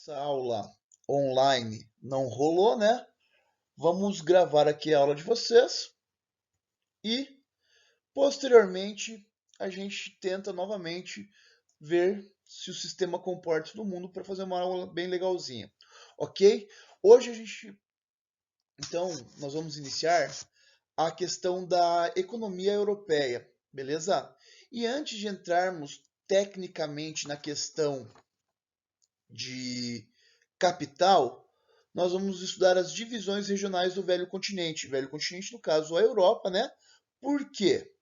Essa aula online não rolou, né? Vamos gravar aqui a aula de vocês e posteriormente a gente tenta novamente ver se o sistema comporta todo mundo para fazer uma aula bem legalzinha, ok? Hoje então, nós vamos iniciar a questão da economia europeia, beleza? E antes de entrarmos tecnicamente na questão de capital, nós vamos estudar as divisões regionais do velho continente. Velho continente, no caso, a Europa, né? Por quê?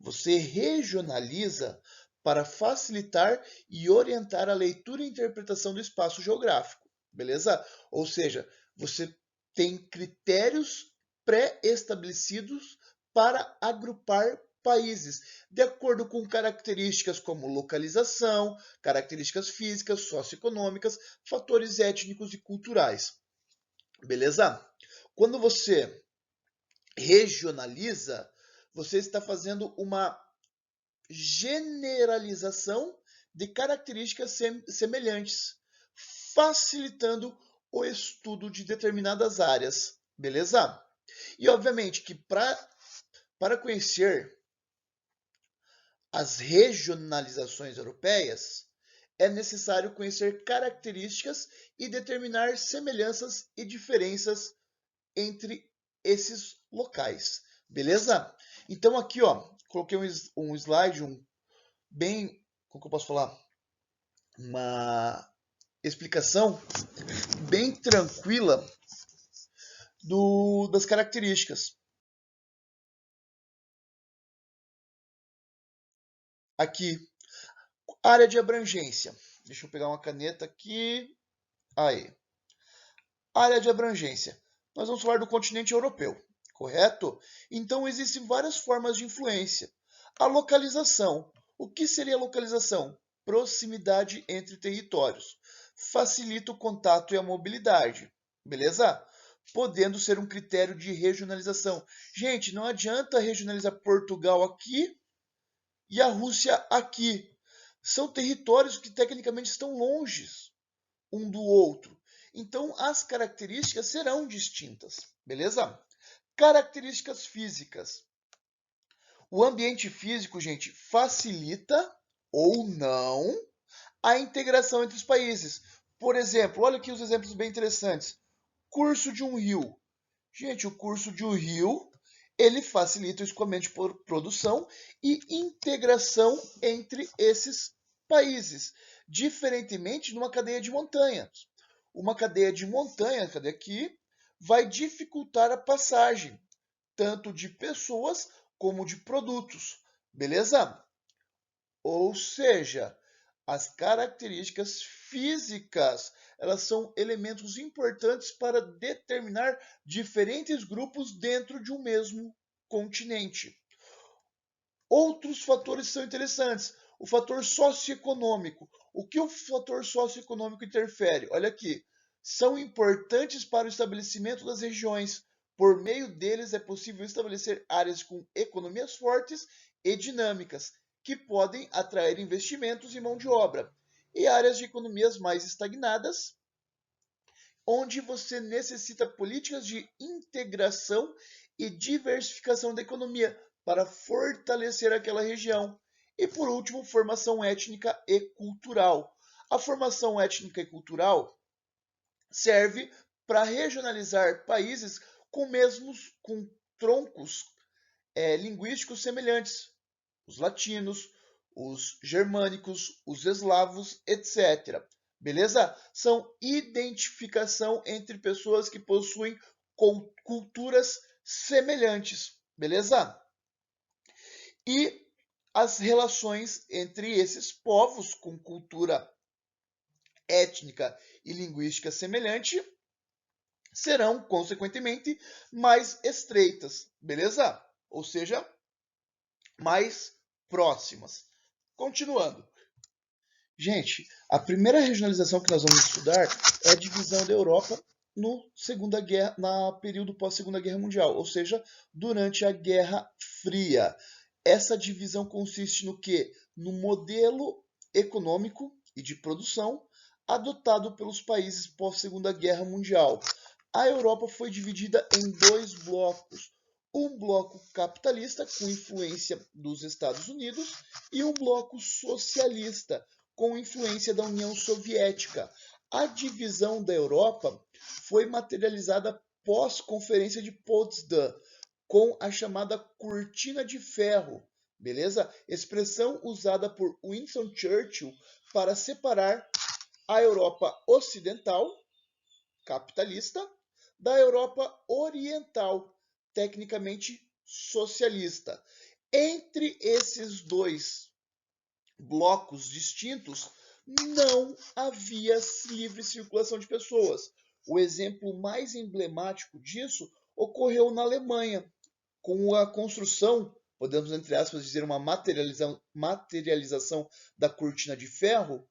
Você regionaliza para facilitar e orientar a leitura e interpretação do espaço geográfico, beleza? Ou seja, você tem critérios pré-estabelecidos para agrupar países, de acordo com características como localização, características físicas, socioeconômicas, fatores étnicos e culturais, beleza? Quando você regionaliza, você está fazendo uma generalização de características semelhantes, facilitando o estudo de determinadas áreas, beleza? E obviamente que para conhecer as regionalizações europeias, é necessário conhecer características e determinar semelhanças e diferenças entre esses locais, beleza? Então aqui, ó, coloquei um slide, bem, como que eu posso falar? Uma explicação bem tranquila das características. Aqui, área de abrangência. Deixa eu pegar uma caneta aqui. Aí. Área de abrangência. Nós vamos falar do continente europeu, correto? Então, existem várias formas de influência. A localização. O que seria a localização? Proximidade entre territórios. Facilita o contato e a mobilidade. Beleza? Podendo ser um critério de regionalização. Gente, não adianta regionalizar Portugal aqui e a Rússia aqui. São territórios que tecnicamente estão longe um do outro. Então, as características serão distintas, beleza? Características físicas. O ambiente físico, gente, facilita ou não a integração entre os países. Por exemplo, olha aqui os exemplos bem interessantes. Curso de um rio. Gente, o curso de um rio, ele facilita o escoamento de produção e integração entre esses países, diferentemente de uma cadeia de montanhas. Uma cadeia de montanha, cadê aqui, vai dificultar a passagem, tanto de pessoas como de produtos, beleza? Ou seja, as características físicas, elas são elementos importantes para determinar diferentes grupos dentro de um mesmo continente. Outros fatores são interessantes. O fator socioeconômico. O que o fator socioeconômico interfere? Olha aqui. São importantes para o estabelecimento das regiões. Por meio deles é possível estabelecer áreas com economias fortes e dinâmicas, que podem atrair investimentos e mão de obra, e áreas de economias mais estagnadas, onde você necessita políticas de integração e diversificação da economia para fortalecer aquela região. E por último, formação étnica e cultural. A formação étnica e cultural serve para regionalizar países com troncos linguísticos semelhantes, os latinos, os germânicos, os eslavos, etc. Beleza? São identificação entre pessoas que possuem culturas semelhantes. Beleza? E as relações entre esses povos com cultura étnica e linguística semelhante serão, consequentemente, mais estreitas. Beleza? Ou seja, mais próximas. Continuando. Gente, a primeira regionalização que nós vamos estudar é a divisão da Europa na período pós-Segunda Guerra Mundial, ou seja, durante a Guerra Fria. Essa divisão consiste no quê? No modelo econômico e de produção, adotado pelos países pós-Segunda Guerra Mundial. A Europa foi dividida em dois blocos. Um bloco capitalista, com influência dos Estados Unidos, e um bloco socialista, com influência da União Soviética. A divisão da Europa foi materializada pós-Conferência de Potsdam, com a chamada Cortina de Ferro, beleza? Expressão usada por Winston Churchill para separar a Europa Ocidental, capitalista, da Europa Oriental, tecnicamente socialista. Entre esses dois blocos distintos, não havia livre circulação de pessoas. O exemplo mais emblemático disso ocorreu na Alemanha, com a construção, podemos entre aspas dizer, uma materialização da Cortina de Ferro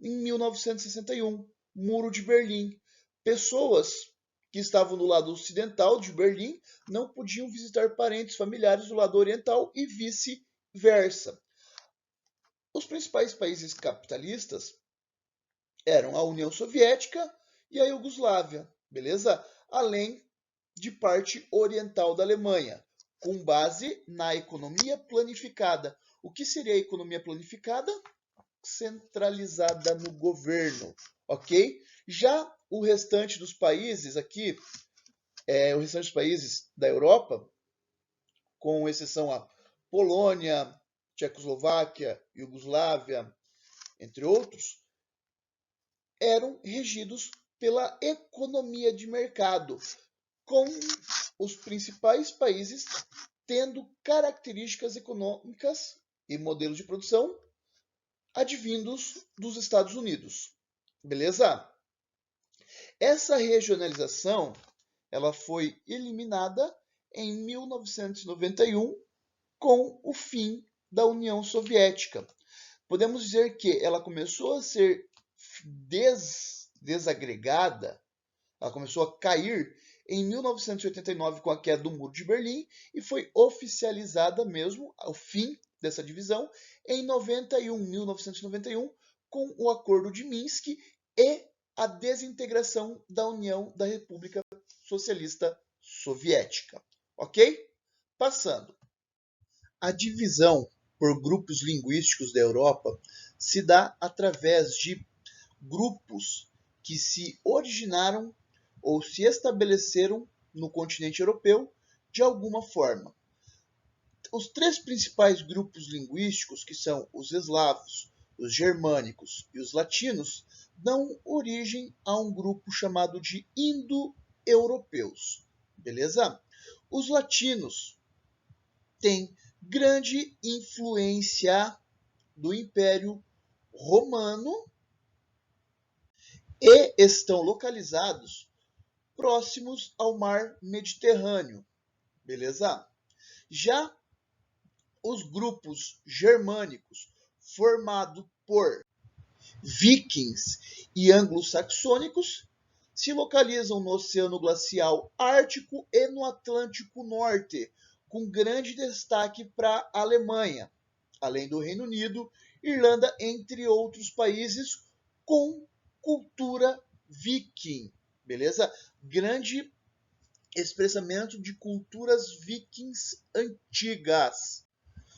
em 1961, Muro de Berlim. Pessoas que estavam do lado ocidental de Berlim não podiam visitar parentes familiares do lado oriental e vice-versa. Os principais países capitalistas eram a União Soviética e a Iugoslávia, beleza? Além de parte oriental da Alemanha, com base na economia planificada. O que seria a economia planificada? Centralizada no governo, ok? Já o restante dos países aqui, o restante dos países da Europa, com exceção a Polônia, Tchecoslováquia, Iugoslávia, entre outros, eram regidos pela economia de mercado, com os principais países tendo características econômicas e modelos de produção advindos dos Estados Unidos. Beleza? Essa regionalização ela foi eliminada em 1991 com o fim da União Soviética. Podemos dizer que ela começou a ser desagregada, ela começou a cair em 1989 com a queda do Muro de Berlim e foi oficializada mesmo o fim dessa divisão em 1991 com o Acordo de Minsk e a desintegração da União da República Socialista Soviética. Ok? Passando. A divisão por grupos linguísticos da Europa se dá através de grupos que se originaram ou se estabeleceram no continente europeu de alguma forma. Os três principais grupos linguísticos, que são os eslavos, os germânicos e os latinos, dão origem a um grupo chamado de indo-europeus. Beleza? Os latinos têm grande influência do Império Romano e estão localizados próximos ao mar Mediterrâneo. Beleza? Já os grupos germânicos, formados por vikings e anglo-saxônicos, se localizam no Oceano Glacial Ártico e no Atlântico Norte, com grande destaque para a Alemanha, além do Reino Unido, Irlanda, entre outros países com cultura viking. Beleza? Grande expressamento de culturas vikings antigas.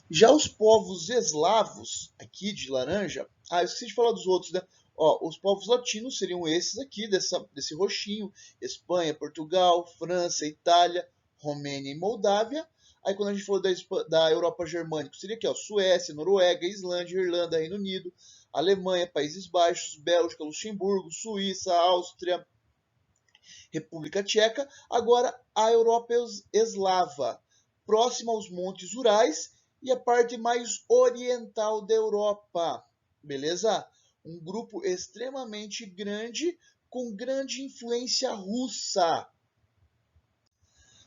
Já os povos eslavos, aqui de laranja, eu esqueci de falar dos outros, né? Ó, os povos latinos seriam esses aqui, desse roxinho: Espanha, Portugal, França, Itália, Romênia e Moldávia. Aí quando a gente falou da Europa germânica, seria aqui, ó, Suécia, Noruega, Islândia, Irlanda, Reino Unido, Alemanha, Países Baixos, Bélgica, Luxemburgo, Suíça, Áustria, República Tcheca. Agora a Europa eslava, próxima aos Montes Urais e a parte mais oriental da Europa. Beleza? Um grupo extremamente grande, com grande influência russa,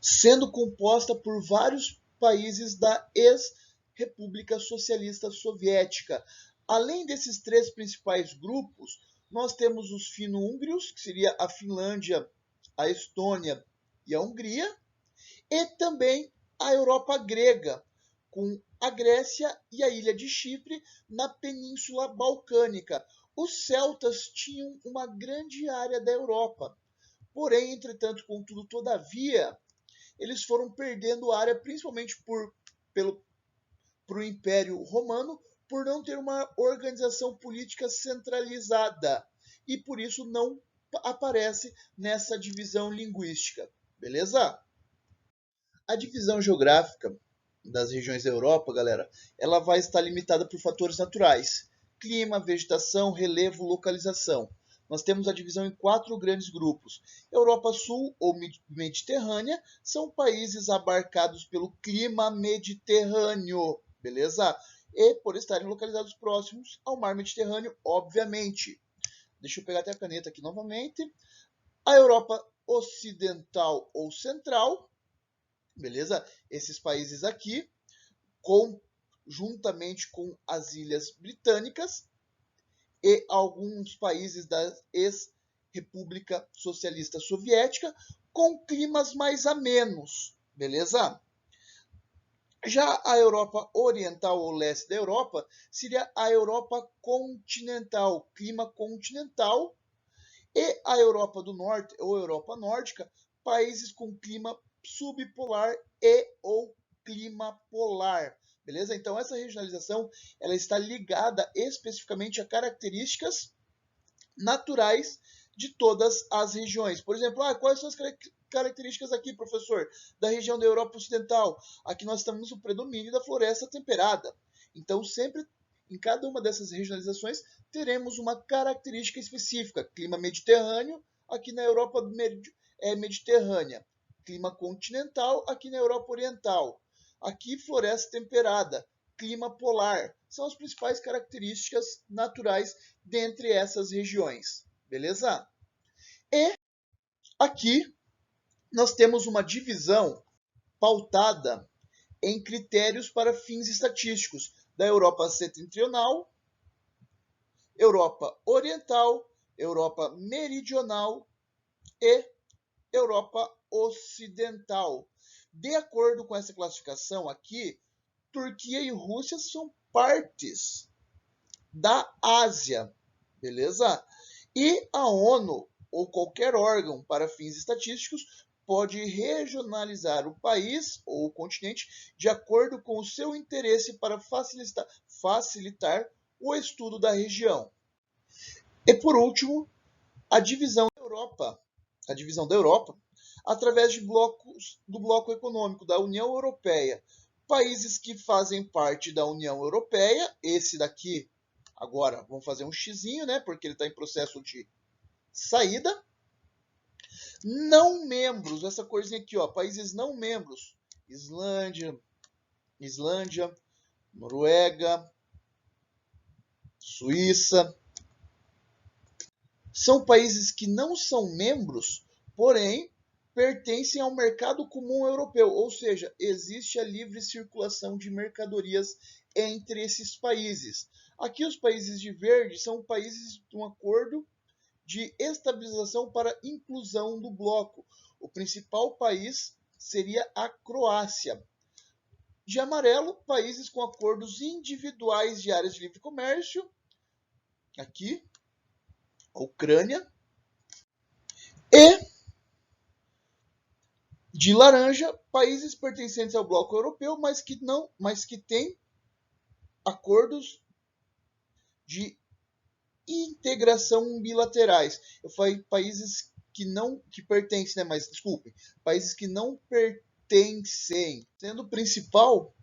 sendo composta por vários países da ex-República Socialista Soviética. Além desses três principais grupos, nós temos os fino-húngaros, que seria a Finlândia, a Estônia e a Hungria, e também a Europa grega, com a Grécia e a ilha de Chipre na Península Balcânica. Os celtas tinham uma grande área da Europa. Porém, entretanto, contudo, todavia, eles foram perdendo área principalmente pelo Império Romano, por não ter uma organização política centralizada. E por isso não aparece nessa divisão linguística. Beleza? A divisão geográfica das regiões da Europa, galera, ela vai estar limitada por fatores naturais: clima, vegetação, relevo, localização. Nós temos a divisão em 4 grandes grupos. Europa Sul ou Mediterrânea são países abarcados pelo clima mediterrâneo, beleza? E por estarem localizados próximos ao mar Mediterrâneo, obviamente. Deixa eu pegar até a caneta aqui novamente. A Europa Ocidental ou Central, beleza? Esses países aqui, juntamente com as Ilhas Britânicas e alguns países da ex-República Socialista Soviética, com climas mais amenos, beleza? Já a Europa Oriental ou leste da Europa seria a Europa continental, clima continental, e a Europa do Norte ou Europa Nórdica, países com clima subpolar e ou clima polar. Beleza? Então essa regionalização ela está ligada especificamente a características naturais de todas as regiões. Por exemplo, quais são as características aqui, professor, da região da Europa Ocidental? Aqui nós temos o predomínio da floresta temperada. Então, sempre em cada uma dessas regionalizações, teremos uma característica específica. Clima mediterrâneo, aqui na Europa mediterrânea. Clima continental, aqui na Europa Oriental. Aqui, floresta temperada. Clima polar. São as principais características naturais dentre essas regiões. Beleza? E aqui nós temos uma divisão pautada em critérios para fins estatísticos da Europa setentrional, Europa oriental, Europa meridional e Europa ocidental. De acordo com essa classificação aqui, Turquia e Rússia são partes da Ásia, beleza? E a ONU ou qualquer órgão para fins estatísticos pode regionalizar o país ou o continente de acordo com o seu interesse para facilitar o estudo da região. E por último, a divisão da Europa, através de do bloco econômico da União Europeia. Países que fazem parte da União Europeia, esse daqui, agora vamos fazer um xizinho, né, porque ele está em processo de saída. Não membros, essa corzinha aqui, ó, países não membros: Islândia, Noruega, Suíça. São países que não são membros, porém pertencem ao mercado comum europeu, ou seja, existe a livre circulação de mercadorias entre esses países. Aqui os países de verde são países de um acordo de estabilização para inclusão do bloco. O principal país seria a Croácia. De amarelo, países com acordos individuais de áreas de livre comércio. Aqui, a Ucrânia. E de laranja, países pertencentes ao bloco europeu, mas que têm acordos de integração bilaterais. Eu falei países que pertencem, né? Mas desculpem, países que não pertencem, sendo o principal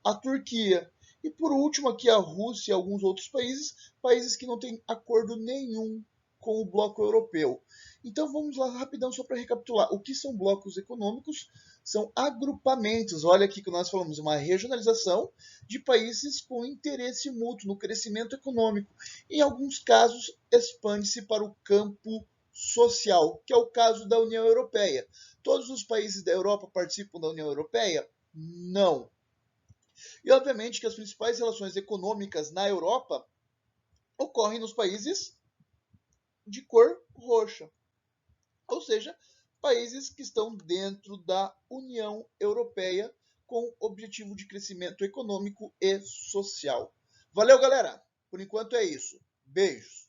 a Turquia. E por último aqui a Rússia e alguns outros países que não têm acordo nenhum com o bloco europeu. Então vamos lá rapidão só para recapitular. O que são blocos econômicos? São agrupamentos, olha aqui que nós falamos, uma regionalização de países com interesse mútuo no crescimento econômico. Em alguns casos, expande-se para o campo social, que é o caso da União Europeia. Todos os países da Europa participam da União Europeia? Não. E obviamente que as principais relações econômicas na Europa ocorrem nos países de cor roxa, ou seja, países que estão dentro da União Europeia com objetivo de crescimento econômico e social. Valeu, galera! Por enquanto é isso. Beijos!